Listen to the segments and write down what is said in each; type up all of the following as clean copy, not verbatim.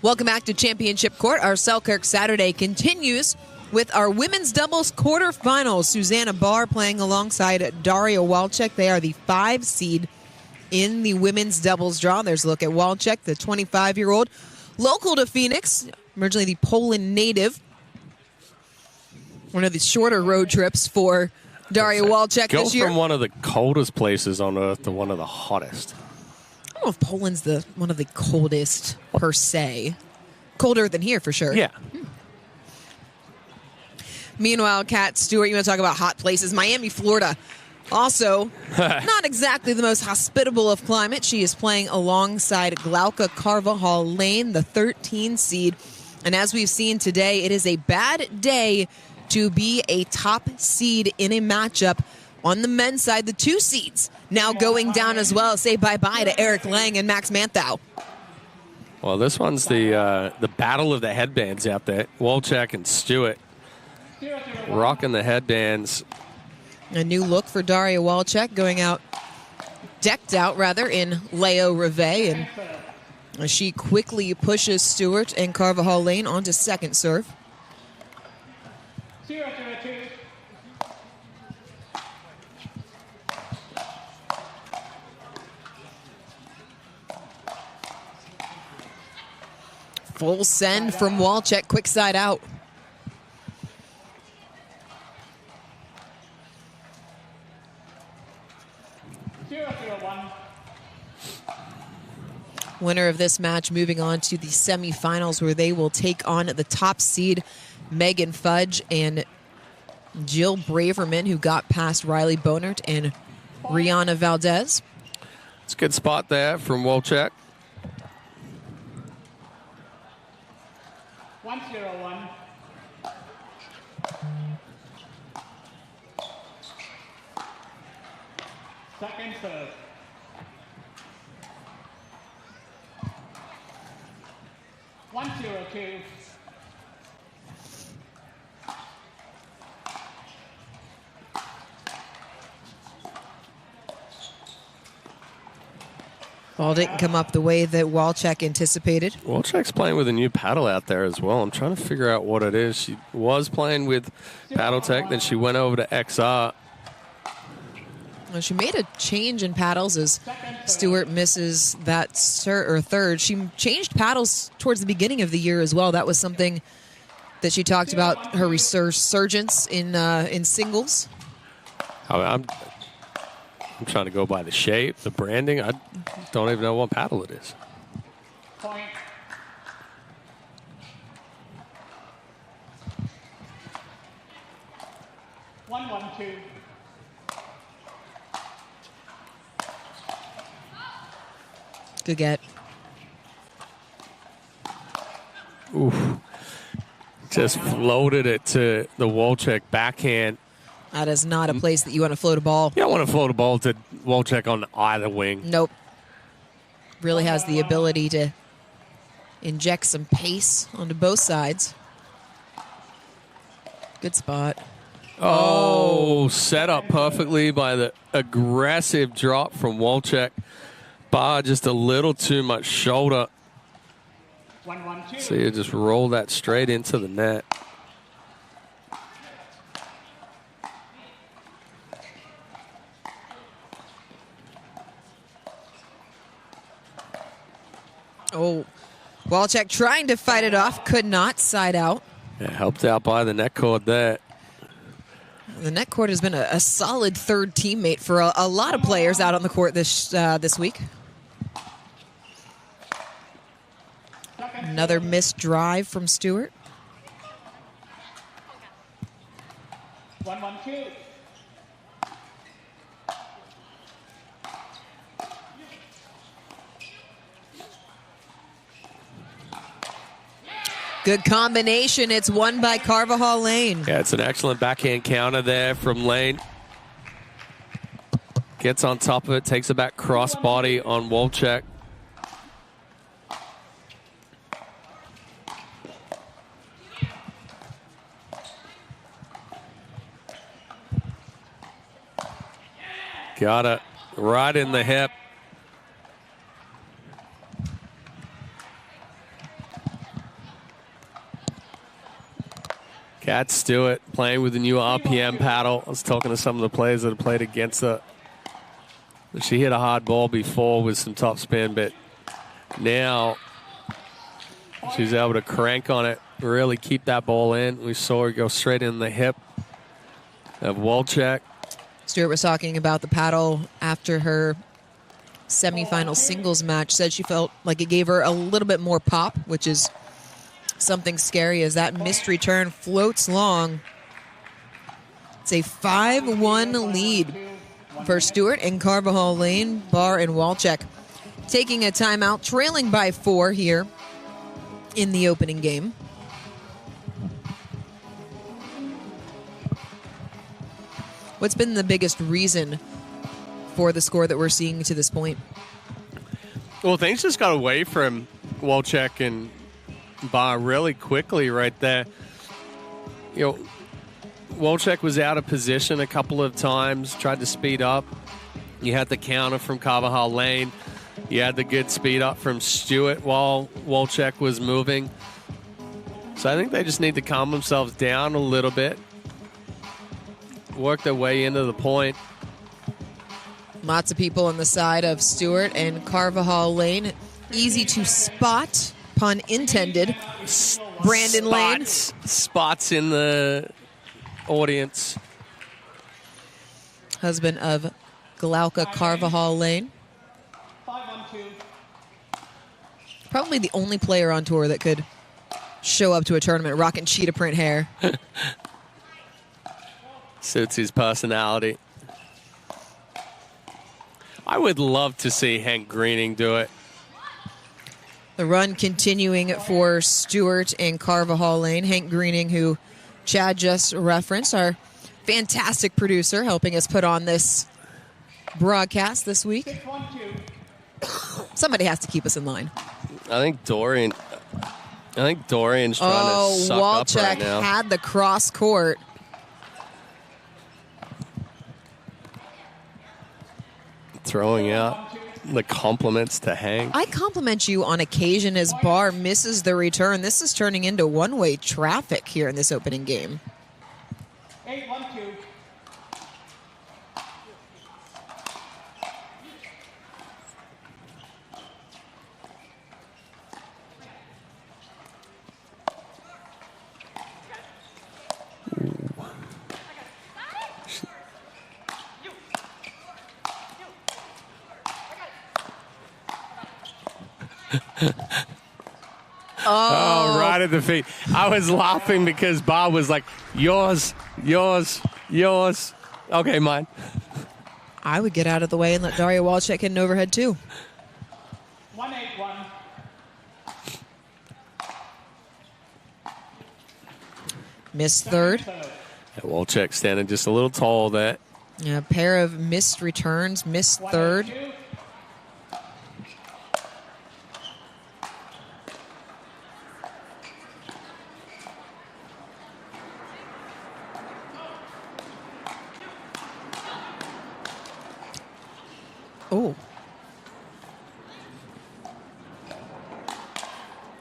Welcome back to Championship Court. Our Selkirk Saturday continues with our women's doubles quarterfinals. Susannah Barr playing alongside Daria Walczak. They are the 5 seed in the women's doubles draw. There's a look at Walczak, the 25-year-old, local to Phoenix, originally the Poland native. One of the shorter road trips for Daria Walczak this year. Go from one of the coldest places on earth to one of the hottest. I don't know if Poland's one of the coldest per se. Colder than here for sure. Yeah. Meanwhile, Kat Stewart, you want to talk about hot places. Miami, Florida. Also, not exactly the most hospitable of climate. She is playing alongside Glauka Carvajal-Lane, the 13 seed. And as we've seen today, it is a bad day to be a top seed in a matchup. On the men's side, the 2 seeds now going down as well. Say bye-bye to Eric Lang and Max Manthau. Well, this one's the battle of the headbands out there. Walczak and Stewart rocking the headbands. A new look for Daria Walczak, going out, decked out rather, in Leo Rivet. And she quickly pushes Stewart and Carvajal-Lane onto second serve. Full send from Walczak, quick side out. Winner of this match moving on to the semifinals, where they will take on the top seed Megan Fudge and Jill Braverman, who got past Riley Bonert and Rihanna Valdez. It's a good spot there from Walczak. 1-0-1. Second serve. One, 0-2. Ball didn't come up the way that Walczak anticipated. Walczak's playing with a new paddle out there as well. I'm trying to figure out what it is. She was playing with Paddle Tech, then she went over to XR. Well, she made a change in paddles as Stewart misses that third. She changed paddles towards the beginning of the year as well. That was something that she talked about, her resurgence in singles. I'm trying to go by the shape, the branding. I don't even know what paddle it is. Point. One, 1-2. Good get. Oof. Just floated it to the Walczak backhand. That is not a place that you want to float a ball. You don't want to float a ball to Walczak on either wing. Nope. Really has the ability to inject some pace onto both sides. Good spot. Oh, set up perfectly by the aggressive drop from Walczak. Barr just a little too much shoulder. 1-1-2. So you just roll that straight into the net. Oh, Walczak trying to fight it off, could not, side out. Yeah, helped out by the net cord there. The net court has been a solid third teammate for a lot of players out on the court this week. Another missed drive from Stewart. 1-1-2. Good combination. It's won by Carvajal-Lane. Yeah, it's an excellent backhand counter there from Lane. Gets on top of it, takes a back crossbody on Walczak. Got it right in the hip. Kat Stewart playing with the new RPM paddle. I was talking to some of the players that have played against her. She hit a hard ball before with some top spin, but now she's able to crank on it, really keep that ball in. We saw her go straight in the hip of Walczak. Stewart was talking about the paddle after her semifinal singles match. Said she felt like it gave her a little bit more pop, which is something scary as that missed return floats long. It's a 5-1 lead for Stewart and Carvajal-Lane, Barr and Walczak taking a timeout, trailing by 4 here in the opening game. What's been the biggest reason for the score that we're seeing to this point? Well, things just got away from Walczak and Barr really quickly right there. You know, Walczak was out of position a couple of times, tried to speed up. You had the counter from Carvajal-Lane. You had the good speed up from Stewart while Walczak was moving. So I think they just need to calm themselves down a little bit, work their way into the point. Lots of people on the side of Stewart and Carvajal-Lane. Easy to spot, pun intended. Brandon Lane. Spots in the audience. Husband of Glauka Carvajal-Lane. 5-1-2. Probably the only player on tour that could show up to a tournament rocking cheetah print hair. Suits his personality. I would love to see Hank Greening do it. The run continuing for Stewart and Carvajal-Lane. Hank Greening, who Chad just referenced, our fantastic producer, helping us put on this broadcast this week. 6-1-2. Somebody has to keep us in line. I think Dorian's trying to suck up Walczak right now. had the cross court. Throwing out the compliments to Hank. I compliment you on occasion as Barr misses the return. This is turning into one-way traffic here in this opening game. 8-1-2. Oh, right at the feet. I was laughing because Bob was like, yours, yours, yours. Okay, mine. I would get out of the way and let Daria Walczak hit an overhead too. 1-8-1. Missed third. Yeah, Walczak standing just a little tall there. A pair of missed returns, missed third. 1-8-2.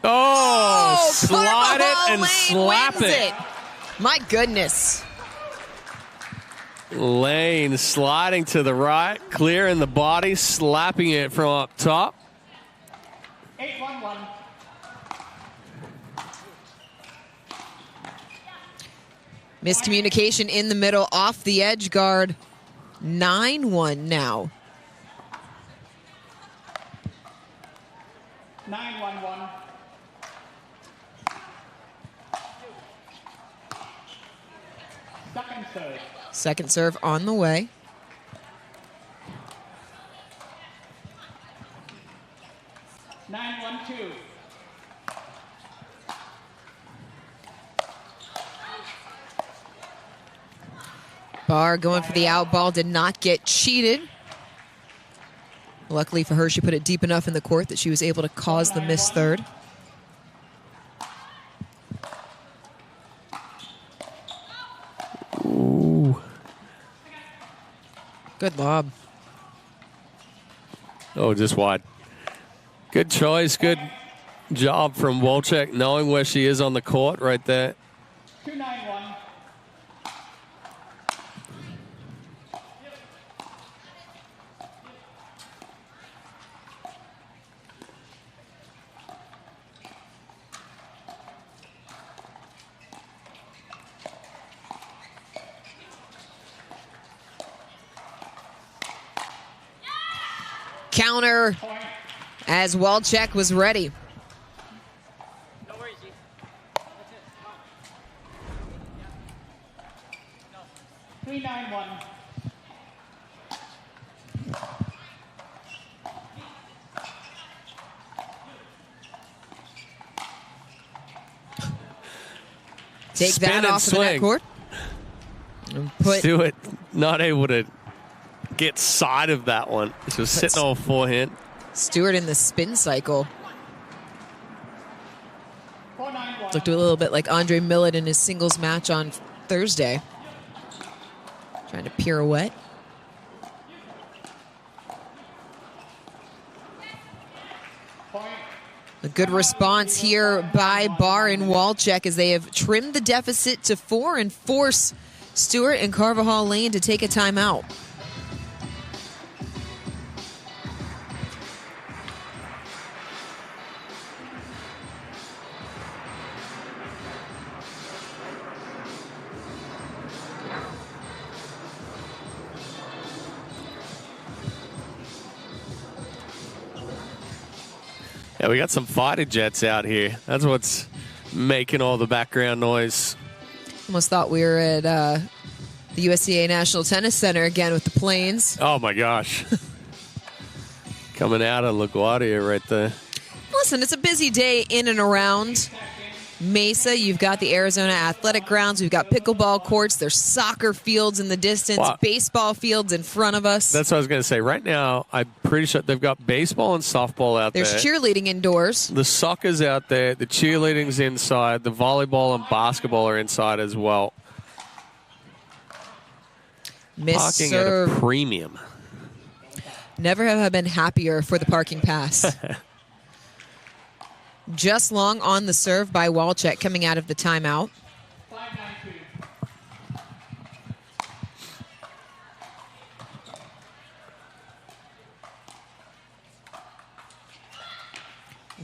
Oh, slide it and Carvajal-Lane slap wins it. My goodness. Lane sliding to the right, clearing the body, slapping it from up top. 8-1-1. Miscommunication in the middle, off the edge guard. 9-1 now. 9-1-1. Second serve. Second serve on the way. Nine, 1-2. Barr going for the out ball, did not get cheated. Luckily for her, she put it deep enough in the court that she was able to cause the missed third. Ooh. Good lob. Oh, just wide. Good choice. Good job from Walczak, knowing where she is on the court right there. 2-9-1. counter as Walczak was ready. 3-9-1. Take Spin that and off of the net swing. court. And put Stewart not able to get side of that one. She was sitting on forehand. Stewart in the spin cycle. 4-9-1. Looked a little bit like Andre Millett in his singles match on Thursday. Trying to pirouette. A good response here by Barr and Walczak as they have trimmed the deficit to 4 and force Stewart and Carvajal-Lane to take a timeout. Yeah, we got some fighter jets out here. That's what's making all the background noise. Almost thought we were at the USA National Tennis Center again with the planes. Oh, my gosh. Coming out of LaGuardia right there. Listen, it's a busy day in and around Mesa. You've got the Arizona Athletic Grounds. We've got pickleball courts. There's soccer fields in the distance, Wow. baseball fields in front of us. That's what I was going to say. Right now, I'm pretty sure they've got baseball and softball out There's there. cheerleading indoors. The soccer's out there. The cheerleading's inside. The volleyball and basketball are inside as well. Miss Parking serve. at a premium. Never have I been happier for the parking pass. Just long on the serve by Walczak coming out of the timeout. 5-9-2.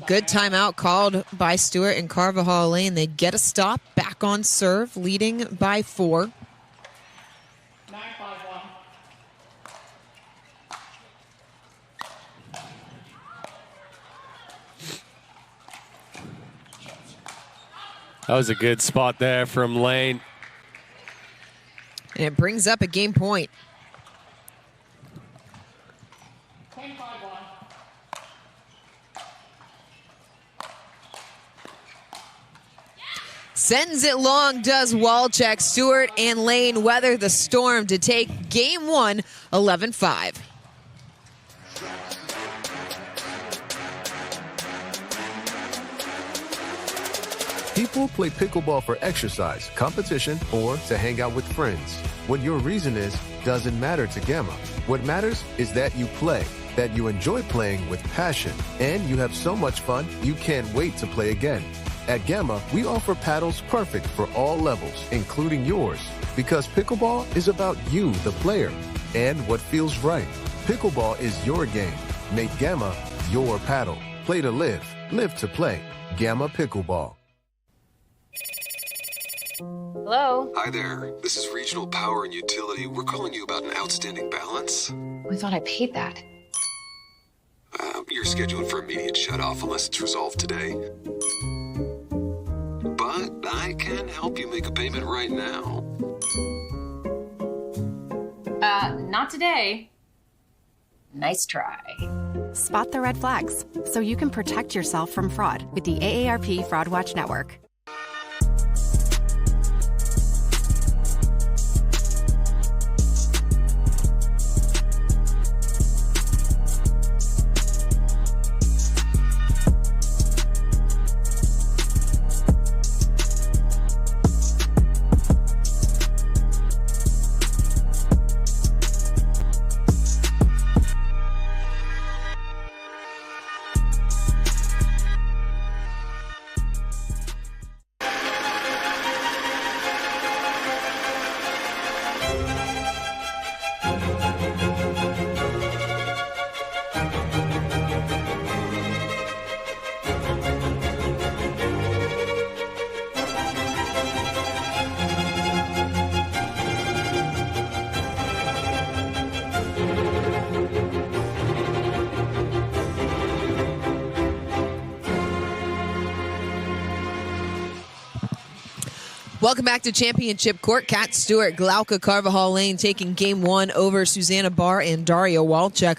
Good timeout called by Stewart and Carvajal-Lane. They get a stop back on serve, leading by 4. 9-5-1. That was a good spot there from Lane. And it brings up a game point. 10-5-1. Sends it long, does Walczak. Stewart and Lane weather the storm to take game 1, 11-5. People play pickleball for exercise, competition, or to hang out with friends. What your reason is doesn't matter to Gamma. What matters is that you play, that you enjoy playing with passion, and you have so much fun you can't wait to play again. At Gamma, we offer paddles perfect for all levels, including yours, because pickleball is about you, the player, and what feels right. Pickleball is your game. Make Gamma your paddle. Play to live, live to play. Gamma Pickleball. Hello? Hi there. This is Regional Power and Utility. We're calling you about an outstanding balance. I thought I paid that. You're scheduled for immediate shutoff unless it's resolved today. But I can help you make a payment right now. Not today. Nice try. Spot the red flags so you can protect yourself from fraud with the AARP Fraud Watch Network. Welcome back to Championship Court. Kat Stewart, Glauka Carvajal-Lane taking game one over Susannah Barr and Daria Walczak,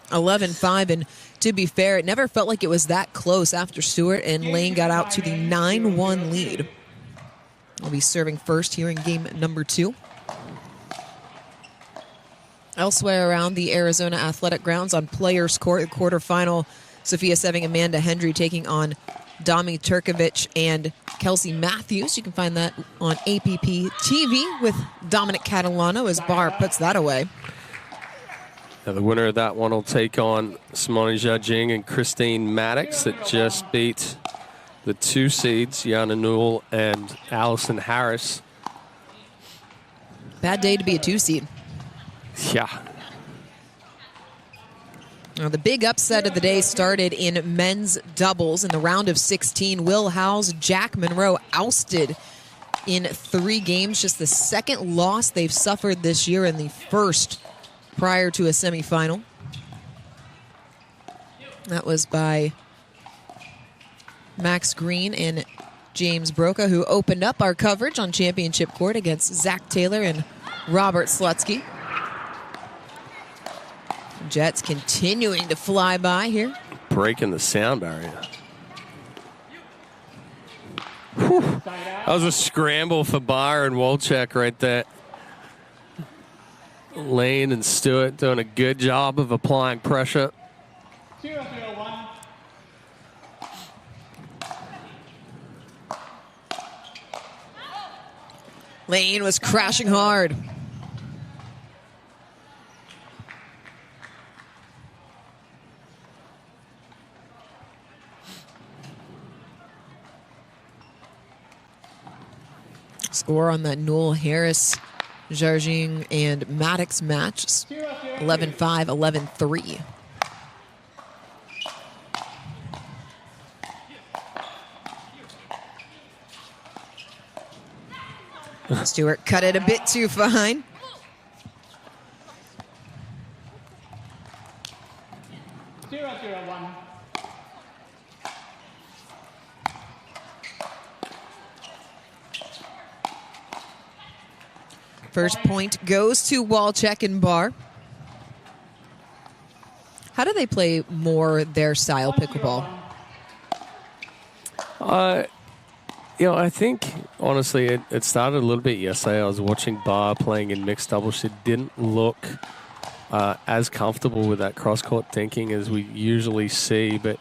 11-5. And to be fair, it never felt like it was that close after Stewart and Lane got out to the 9-1 lead. We'll be serving first here in game number two. Elsewhere around the Arizona Athletic Grounds on Players Court, the quarterfinal, Sophia Seving, Amanda Hendry taking on Dami Turkovic and Kelsey Matthews. You can find that on APP TV with Dominic Catalano as Barr puts that away. Now the winner of that one will take on Simone Jiajing and Christine Maddox that just beat the 2 seeds, Yana Newell and Allison Harris. Bad day to be a 2 seed. Yeah. Now, the big upset of the day started in men's doubles in the round of 16. Will Howes, Jack Monroe ousted in 3 games. Just the second loss they've suffered this year and the first prior to a semifinal. That was by Max Green and James Broca, who opened up our coverage on Championship Court against Zach Taylor and Robert Slutsky. Jets continuing to fly by here. Breaking the sound barrier. Whew. That was a scramble for Barr and Walczak right there. Lane and Stewart doing a good job of applying pressure. 0-0-1. Lane was crashing hard. Score on that Newell, Harris, Jarjing, and Maddox match, 11-5, 11-3. Stewart cut it a bit too fine. First point goes to Walczak and Barr. How do they play more their style pickleball? I think, honestly, it started a little bit yesterday. I was watching Barr playing in mixed doubles. She didn't look as comfortable with that cross-court thinking as we usually see, but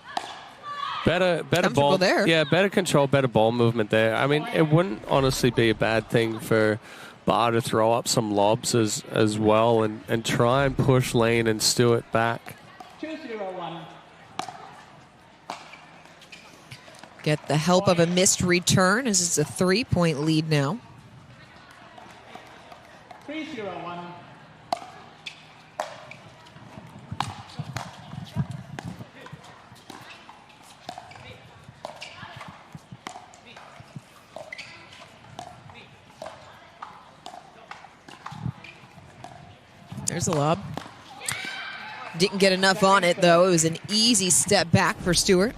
better ball there. Yeah, better control, better ball movement there. I mean, it wouldn't honestly be a bad thing for Barr to throw up some lobs as well and try and push Lane and Stewart back. 2-0-1. Get the help of a missed return as it's a 3-point lead now. 3-0-1. There's a lob. Didn't get enough on it, though. It was an easy step back for Stewart.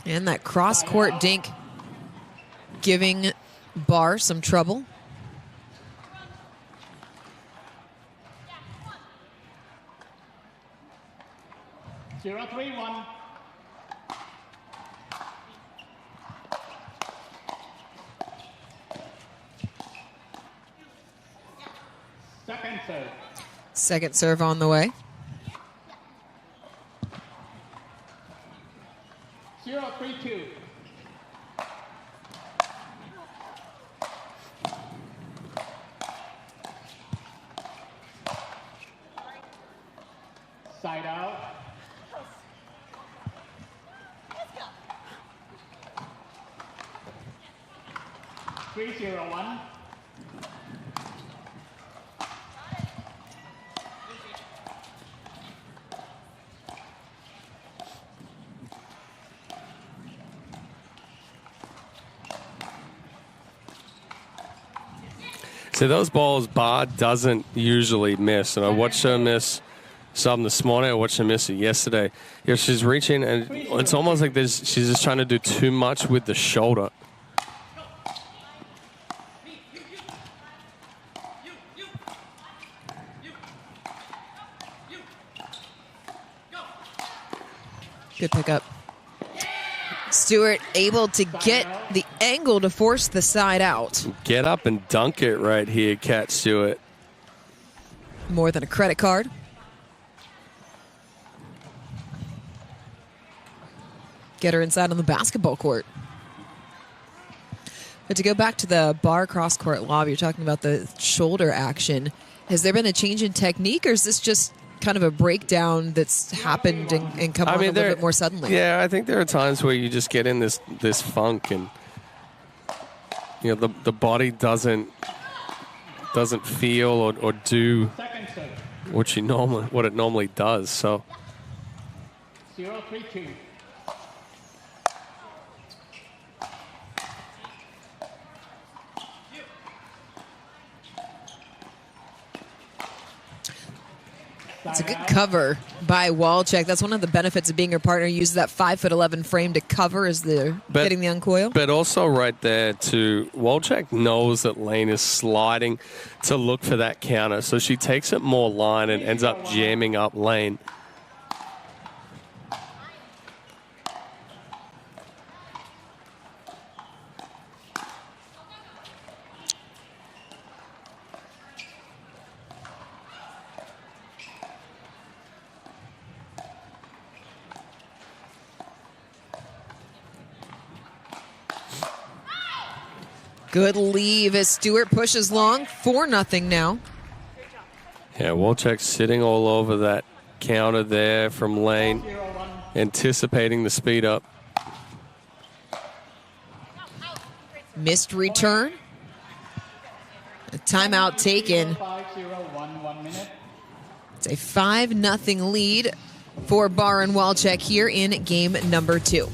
And that cross-court dink giving Barr some trouble. Zero, 3-1. Second serve. Second serve on the way. 0-3-2. Side out. Let's go. 3-0-1. See, those balls Barr doesn't usually miss, and I watched her miss some this morning. I watched her miss it yesterday. Yeah, she's reaching, and it's almost like she's just trying to do too much with the shoulder. Good pickup. Stewart able to get the angle to force the side out. Get up and dunk it right here, Cat Stewart. More than a credit card. Get her inside on the basketball court. But to go back to the Barr cross-court lob, you're talking about the shoulder action. Has there been a change in technique, or is this just kind of a breakdown that's happened and come on a little bit more suddenly? Yeah, I think there are times where you just get in this funk, and the body doesn't feel or do what it normally does. So 0-3-2. It's a good cover by Walczak. That's one of the benefits of being her partner. Uses that 5'11" frame to cover as they're getting the uncoil. But also right there, too, Walczak knows that Lane is sliding to look for that counter. So she takes it more line and ends up jamming up Lane. Good leave as Stewart pushes long. 4-0 now. Yeah, Walczak sitting all over that counter there from Lane, anticipating the speed up. Missed return. A timeout taken. It's a 5-0 lead for Barr and Walczak here in game number 2.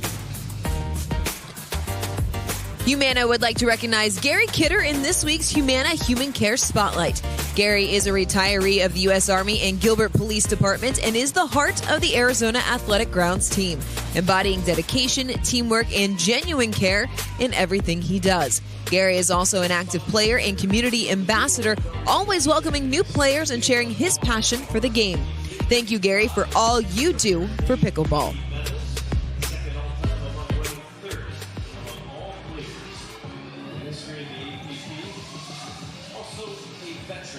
Humana would like to recognize Gary Kidder in this week's Humana Human Care Spotlight. Gary is a retiree of the U.S. Army and Gilbert Police Department and is the heart of the Arizona Athletic Grounds team, embodying dedication, teamwork, and genuine care in everything he does. Gary is also an active player and community ambassador, always welcoming new players and sharing his passion for the game. Thank you, Gary, for all you do for pickleball.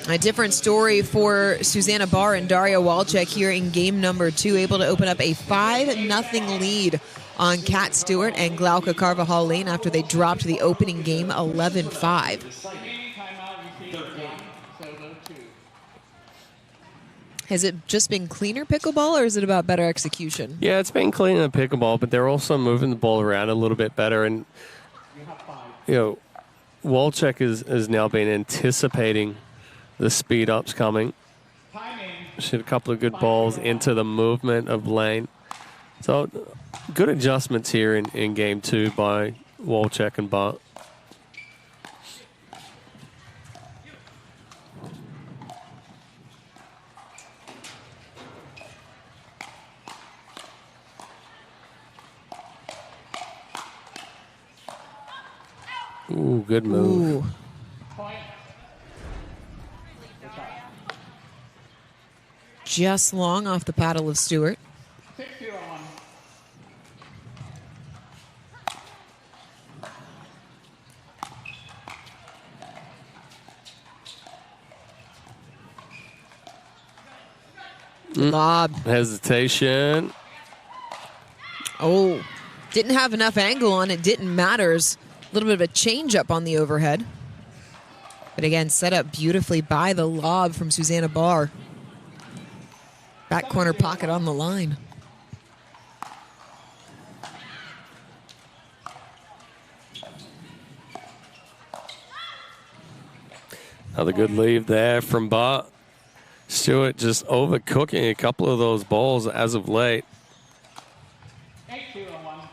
A different story for Susannah Barr and Daria Walczak here in game number 2, able to open up a 5-0 lead on Cat Stewart and Glauka Carvajal-Lane after they dropped the opening game 11-5. Has it just been cleaner pickleball, or is it about better execution? Yeah, it's been cleaner pickleball, but they're also moving the ball around a little bit better. And, Walczak has now been anticipating the speed ups coming. She had a couple of good balls into the movement of Lane. So good adjustments here in game 2 by Walczak and Barr. Ooh, good move. Ooh. Just long off the paddle of Stewart. 6-0-1. Lob. Hesitation. Oh, didn't have enough angle on it. Didn't matter. A little bit of a change up on the overhead. But again, set up beautifully by the lob from Susannah Barr. Back corner pocket on the line. Another good leave there from Barr. Stewart just overcooking a couple of those balls as of late. 8-0-1.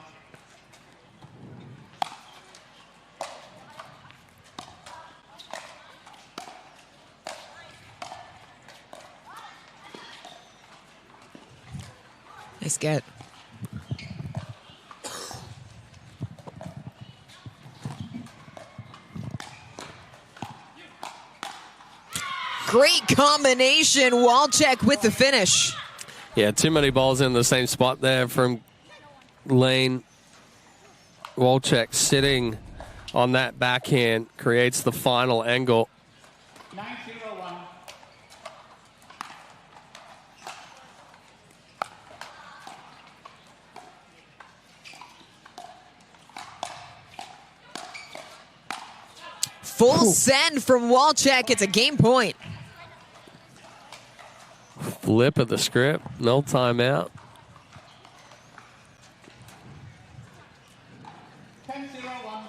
Nice get. Great combination. Walczak with the finish. Yeah, too many balls in the same spot there from Lane. Walczak sitting on that backhand creates the final angle. 9-0-1. Full send from Walczak. It's a game point. Flip of the script. No timeout. 10-0-1.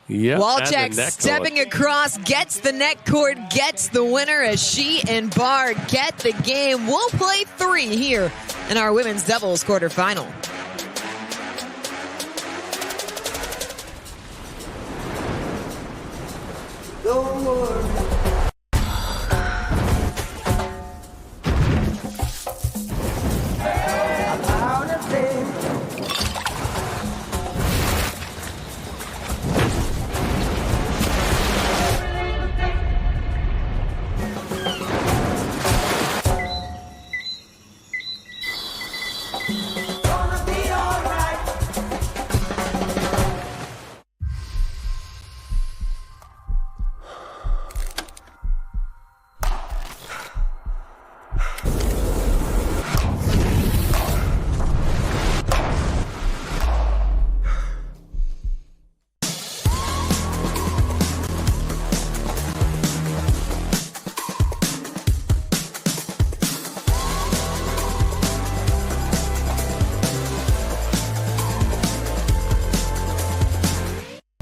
Yep, Walczak stepping across, gets the net cord, gets the winner as she and Barr get the game. We'll play 3 here in our women's doubles quarterfinal.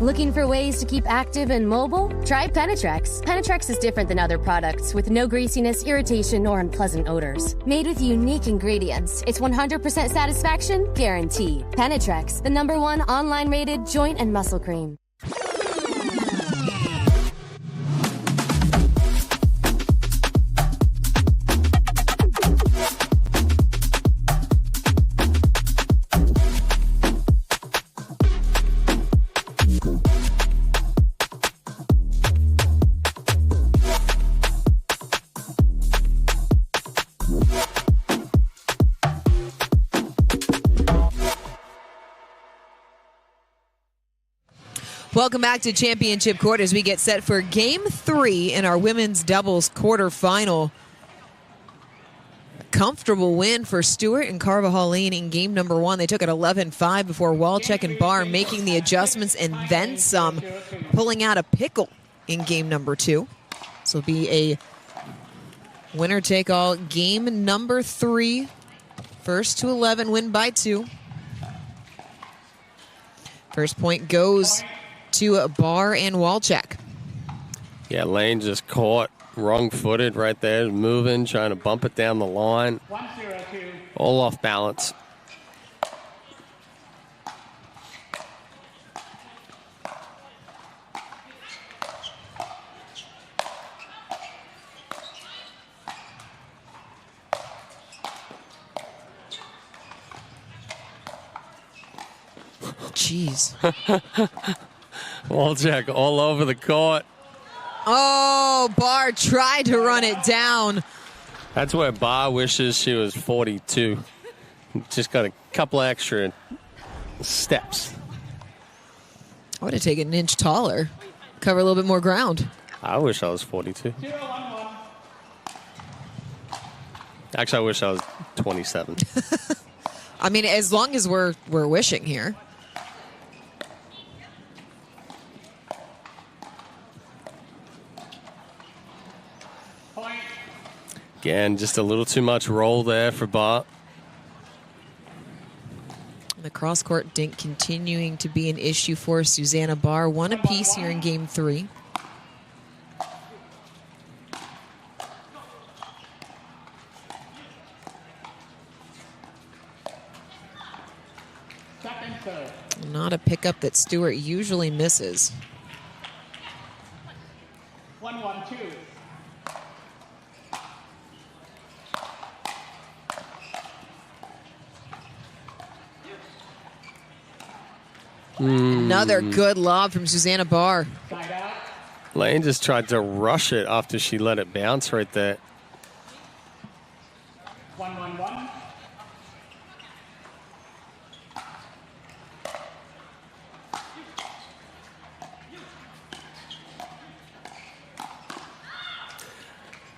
Looking for ways to keep active and mobile? Try Penetrex. Penetrex is different than other products with no greasiness, irritation, or unpleasant odors. Made with unique ingredients, it's 100% satisfaction guaranteed. Penetrex, the #1 online rated joint and muscle cream. Welcome back to Championship Court as we get set for Game 3 in our women's doubles quarterfinal. Comfortable win for Stewart and Carvajal-Lane in game number 1. They took it 11-5 before Walczak and Barr making the adjustments and then some, pulling out a pickle in game number 2. This will be a winner-take-all game number 3. First to 11, win by 2. First point goes to Barr and Walczak. Yeah, Lane just caught wrong-footed right there, moving, trying to bump it down the line. 1-0-2. All off balance. Jeez. Walczak all over the court. Oh, Barr tried to run it down. That's where Barr wishes she was 42. Just got a couple extra steps. I would have taken an inch taller, cover a little bit more ground. I wish I was 42. 0-1-1. Actually, I wish I was 27. I mean, as long as we're wishing here. Point. Again, just a little too much roll there for Barr. The cross-court dink continuing to be an issue for Susannah Barr. 1 apiece here in game 3. Second serve. Not a pickup that Stewart usually misses. 1-1-2. Another good lob from Susannah Barr. Side out. Lane just tried to rush it after she let it bounce right there. 1-1-1.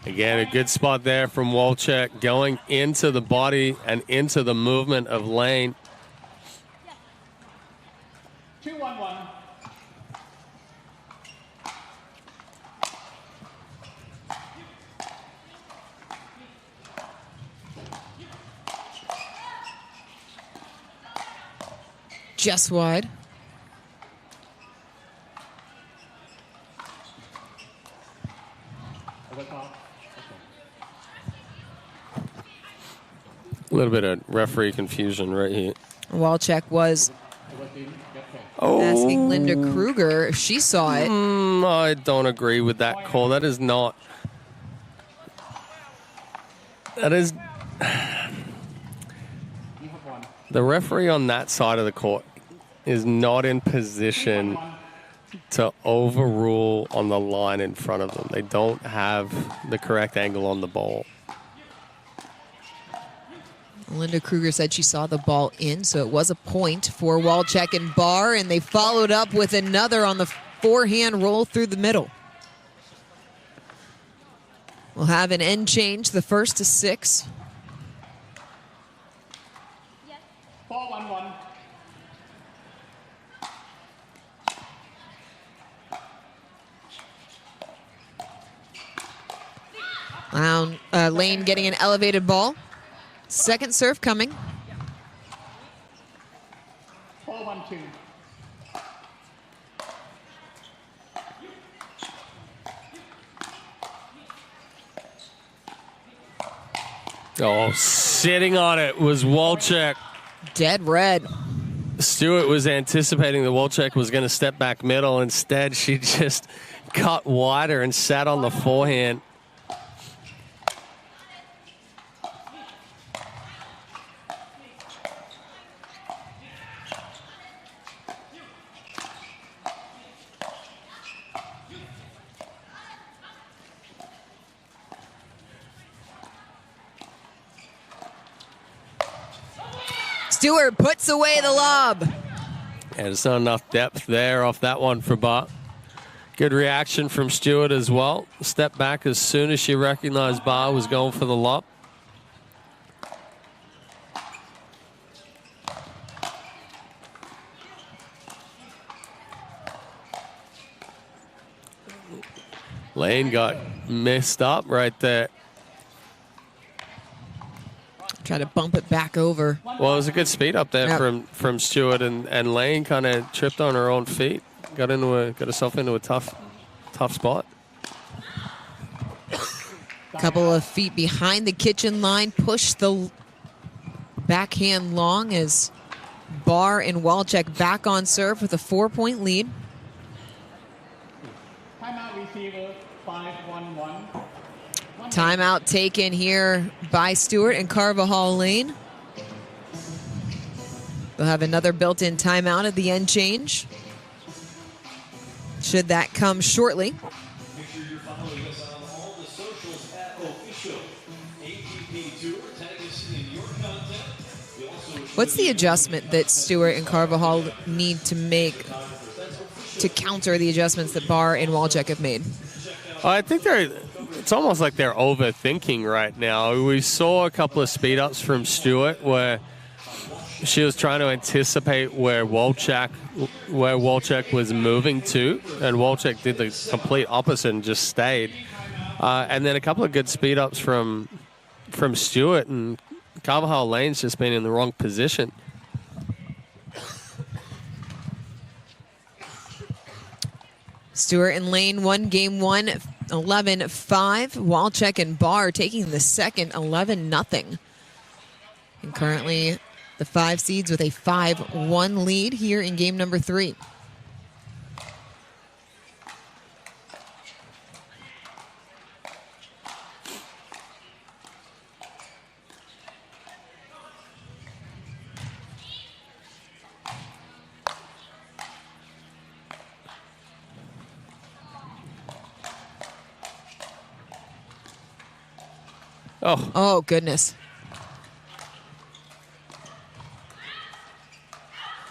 Again, a good spot there from Walczak, going into the body and into the movement of Lane. 2-1-1. Just wide. A little bit of referee confusion right here. Walczak was asking Linda Kruger if she saw it. I don't agree with that call. That is not. That is. The referee on that side of the court is not in position to overrule on the line in front of them. They don't have the correct angle on the ball. Linda Kruger said she saw the ball in, so it was a point for Walczak and Barr, and they followed up with another on the forehand roll through the middle. We'll have an end change, the first to 6. 4-1-1. Lane getting an elevated ball. Second serve coming. 4-1-2. Oh, sitting on it was Walczak. Dead red. Stewart was anticipating that Walczak was going to step back middle. Instead, she just cut wider and sat on the forehand. Stewart puts away the lob. And there's not enough depth there off that one for Barr. Good reaction from Stewart as well. Step back as soon as she recognized Barr was going for the lob. Lane got messed up right there. Try to bump it back over. Well, it was a good speed up there from Stewart, and Lane kind of tripped on her own feet. Got herself into a tough spot. Couple of feet behind the kitchen line, push the backhand long as Barr and Walczak back on serve with a 4-point lead. Timeout receiver 5-1-1. Timeout taken here by Stewart and Carvajal-Lane. They'll have another built-in timeout at the end change, should that come shortly. Make sure you're following us on all the socials at official APP Tour. Tag us in your content. What's the adjustment that Stewart and Carvajal need to make to counter the adjustments that Barr and Walczak have made? I think it's almost like they're overthinking right now. We saw a couple of speed ups from Stewart where she was trying to anticipate where Walczak was moving to, and Walczak did the complete opposite and just stayed. And then a couple of good speed ups from Stewart, and Carvajal-Lane's just been in the wrong position. Stewart and Lane won game 1, 11-5. Walczak and Barr taking the second, 11-0. And currently the 5 seeds with a 5-1 lead here in game number 3. Oh, goodness.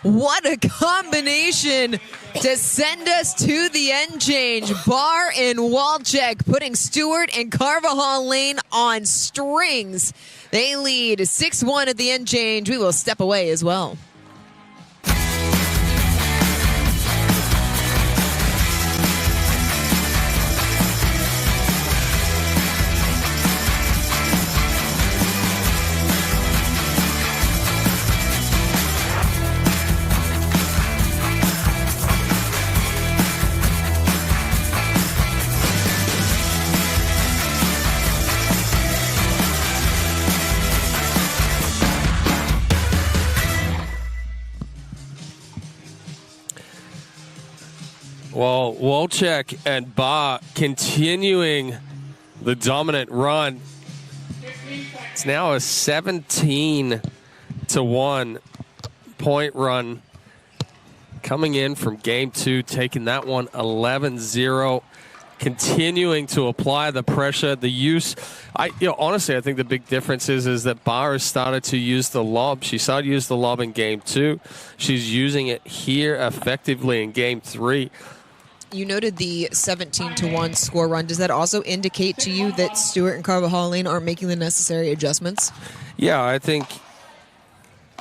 What a combination to send us to the end change. Barr and Walczak putting Stewart and Carvajal-Lane on strings. They lead 6-1 at the end change. We will step away as well. Well, Walczak and Barr continuing the dominant run. It's now a 17-1 point run coming in from game 2, taking that one 11-0, continuing to apply the pressure, the use. Honestly, I think the big difference is that Barr has started to use the lob. She started to use the lob in game 2. She's using it here effectively in game 3. You noted the 17-1 score run. Does that also indicate to you that Stewart and Carvajal-Lane aren't making the necessary adjustments? Yeah, I think,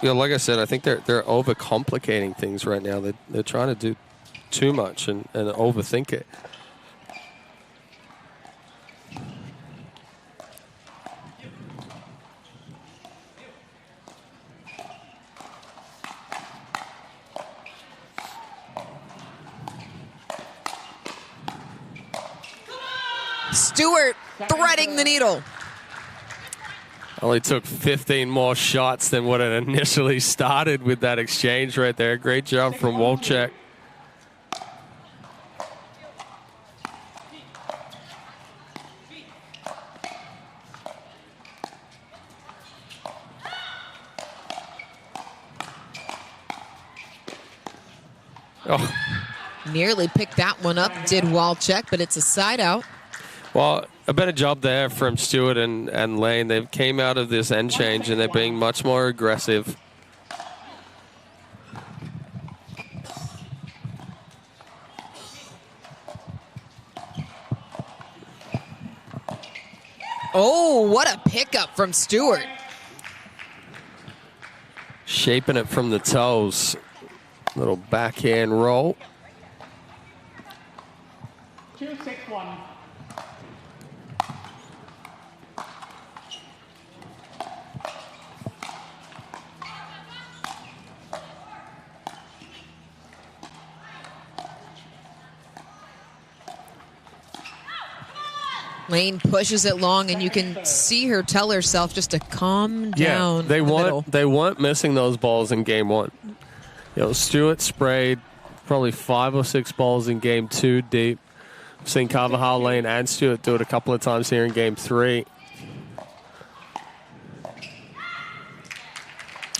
like I said, I think they're overcomplicating things right now. They're trying to do too much and overthink it. Stewart threading the needle. Only took 15 more shots than what it initially started with that exchange right there. Great job from Walczak. Oh. Nearly picked that one up, did Walczak, but it's a side out. Well, a better job there from Stewart and Lane. They came out of this end change and they're being much more aggressive. Oh, what a pickup from Stewart. Shaping it from the toes. Little backhand roll. 2-6-1. Lane pushes it long, and you can see her tell herself just to calm down. Yeah, they weren't missing those balls in game 1. Stewart sprayed probably 5 or 6 balls in game 2 deep. I've seen Carvajal-Lane and Stewart do it a couple of times here in game 3.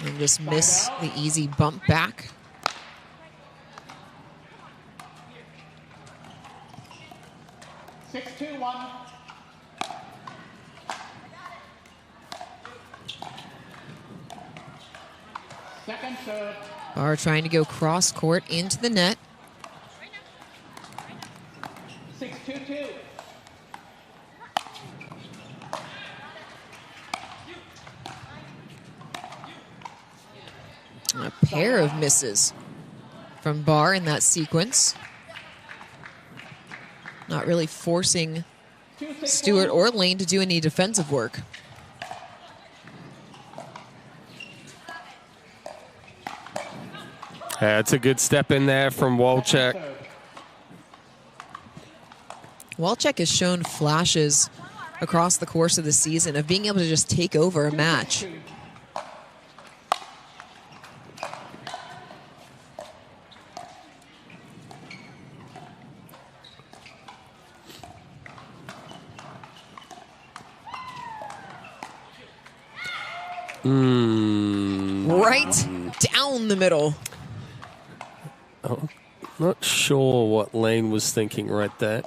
And just miss the easy bump back. Second serve. Barr trying to go cross court into the net. 6-2-2. A pair of misses from Barr in that sequence. Not really forcing Stewart or Lane to do any defensive work. Yeah, it's a good step in there from Walczak. Walczak has shown flashes across the course of the season of being able to just take over a match. Right down the middle. Oh, not sure what Lane was thinking right there.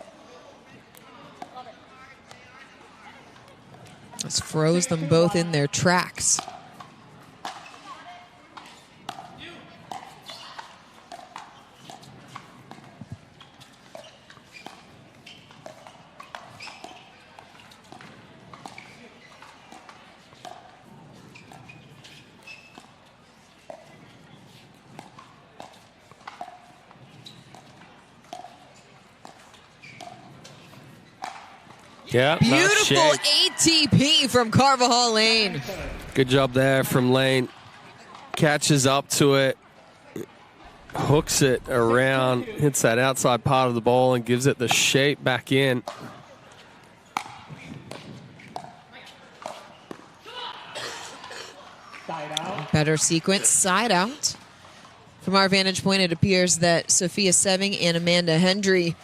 Just froze them both in their tracks. Yeah, Beautiful ATP from Carvajal-Lane. Good job there from Lane. Catches up to it, hooks it around, hits that outside part of the ball and gives it the shape back in. Better sequence, side out. From our vantage point, it appears that Sophia Seving and Amanda Hendry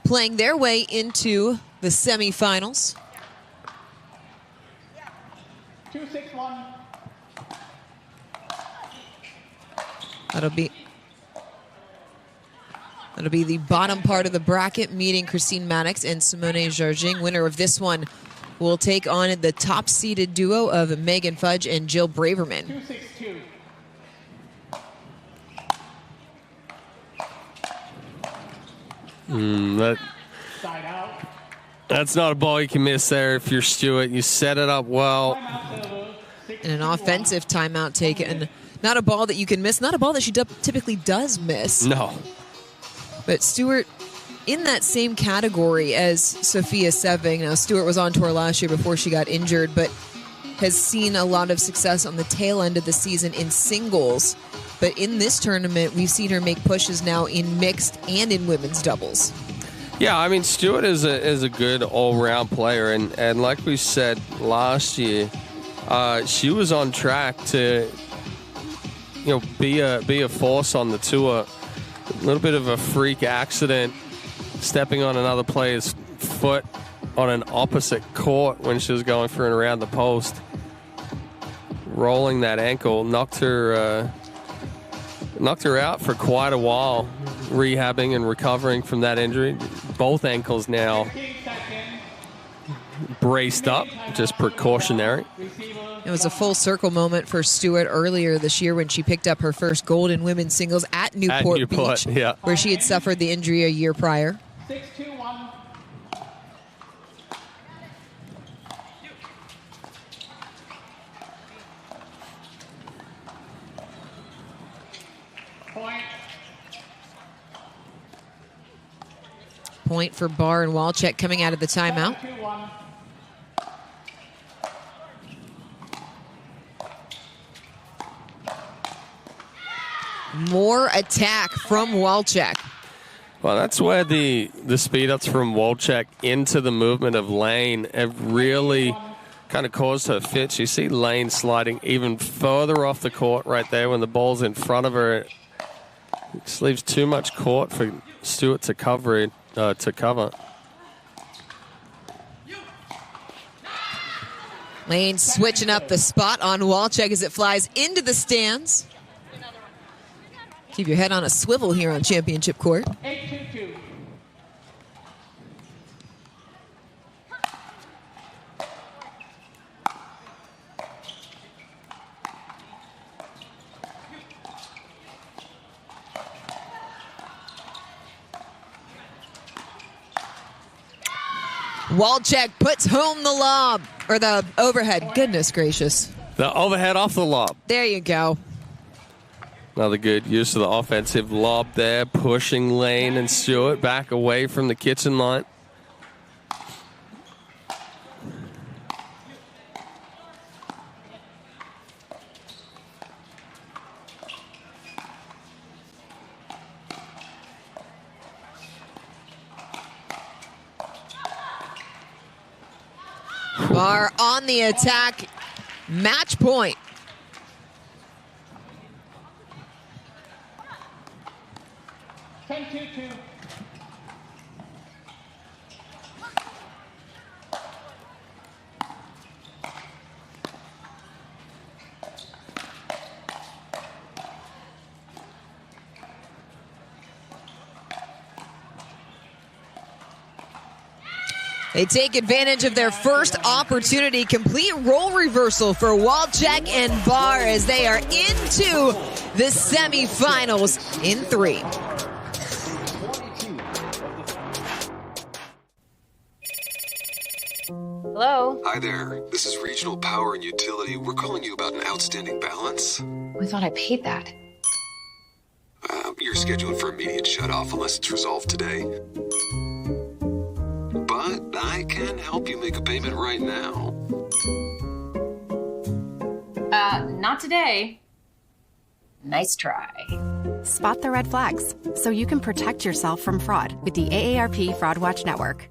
playing their way into the semifinals. 2-6-1. That'll be the bottom part of the bracket, meeting Christine Maddox and Simone Jarging. Winner of this one will take on the top-seeded duo of Megan Fudge and Jill Braverman. 2-6-2. Side out. That's not a ball you can miss there if you're Stewart. You set it up well. And an offensive timeout taken. Not a ball that you can miss. Not a ball that she typically does miss. No. But Stewart, in that same category as Sophia Seving. Now, Stewart was on tour last year before she got injured, but has seen a lot of success on the tail end of the season in singles. But in this tournament, we've seen her make pushes now in mixed and in women's doubles. Yeah, I mean, Stewart is a good all-round player, and like we said last year, she was on track to, be a force on the tour. A little bit of a freak accident, stepping on another player's foot on an opposite court when she was going for and around the post, rolling that ankle, knocked her out for quite a while, rehabbing and recovering from that injury. Both ankles now braced up, just precautionary. It was a full circle moment for Stewart earlier this year when she picked up her first gold in women's singles at Newport Beach, yeah, where she had suffered the injury a year prior. 6-2-1. Point. Point for Barr and Walczak coming out of the timeout. 2-1. More attack from Walczak. Well, that's where the speed ups from Walczak into the movement of Lane have really kind of caused her fits. You see Lane sliding even further off the court right there when the ball's in front of her. It just leaves too much court for Stewart to cover. Lane switching up the spot on Walczak as it flies into the stands. Keep your head on a swivel here on Championship Court. 8-2-2. Walczak puts home the lob, or the overhead. Goodness gracious. The overhead off the lob. There you go. Another good use of the offensive lob there, pushing Lane and Stewart back away from the kitchen line. Barr on the attack. Match point. They take advantage of their first opportunity. Complete role reversal for Walczak and Barr as they are into the semifinals in 3. Hello? Hi there. This is Regional Power and Utility. We're calling you about an outstanding balance. I thought I paid that. You're scheduled for immediate shutoff unless it's resolved today. But I can help you make a payment right now. Not today. Nice try. Spot the red flags so you can protect yourself from fraud with the AARP Fraud Watch Network.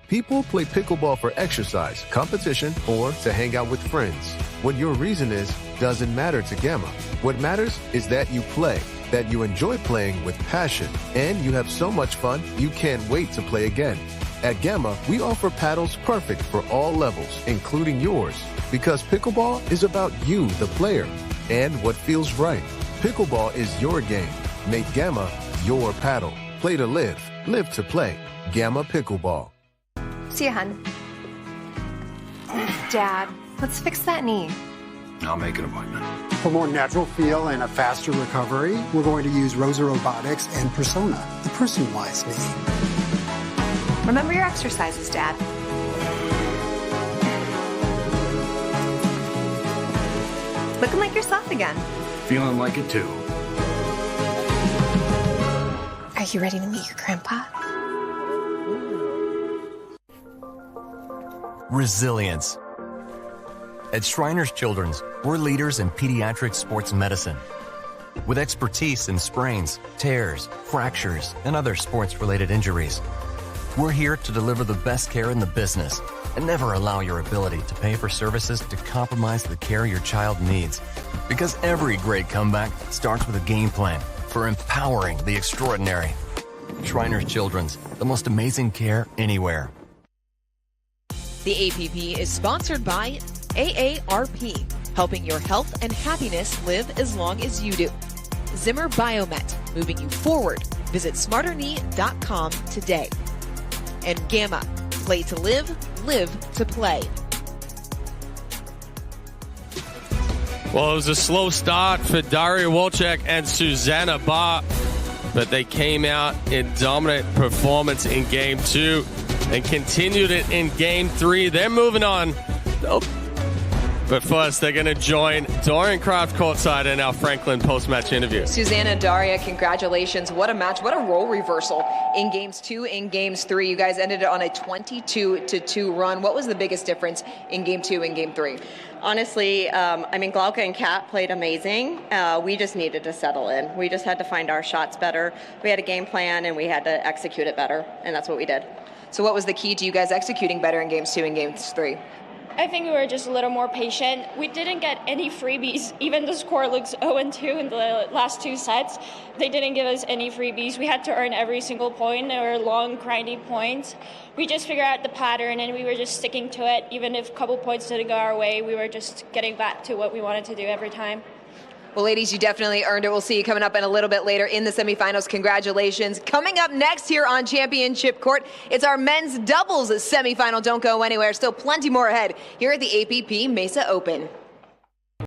People play pickleball for exercise, competition, or to hang out with friends. What your reason is doesn't matter to Gamma. What matters is that you play, that you enjoy playing with passion, and you have so much fun you can't wait to play again. At Gamma, we offer paddles perfect for all levels, including yours, because pickleball is about you, the player, and what feels right. Pickleball is your game. Make Gamma your paddle. Play to live, live to play. Gamma Pickleball. See ya, hun. Dad, let's fix that knee. I'll make an appointment. For more natural feel and a faster recovery, we're going to use Rosa Robotics and Persona, the personalized knee. Remember your exercises, Dad. Looking like yourself again. Feeling like it too. Are you ready to meet your grandpa? Resilience. At Shriners Children's, we're leaders in pediatric sports medicine. With expertise in sprains, tears, fractures, and other sports-related injuries, we're here to deliver the best care in the business and never allow your ability to pay for services to compromise the care your child needs. Because every great comeback starts with a game plan for empowering the extraordinary. Shriners Children's, the most amazing care anywhere. The APP is sponsored by AARP, helping your health and happiness live as long as you do. Zimmer Biomet, moving you forward. Visit smarterknee.com today. And Gamma, play to live, live to play. Well, it was a slow start for Daria Walczak and Susannah Barr, but they came out in dominant performance in Game 2 and continued it in Game 3. They're moving on. Oh. But first, they're going to join Dorian Kraft courtside in our Franklin post-match interview. Susannah, Daria, congratulations. What a match. What a role reversal in Games 2 and Games 3. You guys ended it on a 22-2 run. What was the biggest difference in Game 2 and Game 3? Honestly, Glauka and Kat played amazing. We just needed to settle in. We just had to find our shots better. We had a game plan, and we had to execute it better, and that's what we did. So what was the key to you guys executing better in Games 2 and Games 3? I think we were just a little more patient. We didn't get any freebies. Even the score looks 0-2 in the last 2 sets. They didn't give us any freebies. We had to earn every single point. They were long, grindy points. We just figured out the pattern, and we were just sticking to it. Even if a couple points didn't go our way, we were just getting back to what we wanted to do every time. Well, ladies, you definitely earned it. We'll see you coming up in a little bit later in the semifinals. Congratulations. Coming up next here on Championship Court, it's our men's doubles semifinal. Don't go anywhere. Still plenty more ahead here at the APP Mesa Open.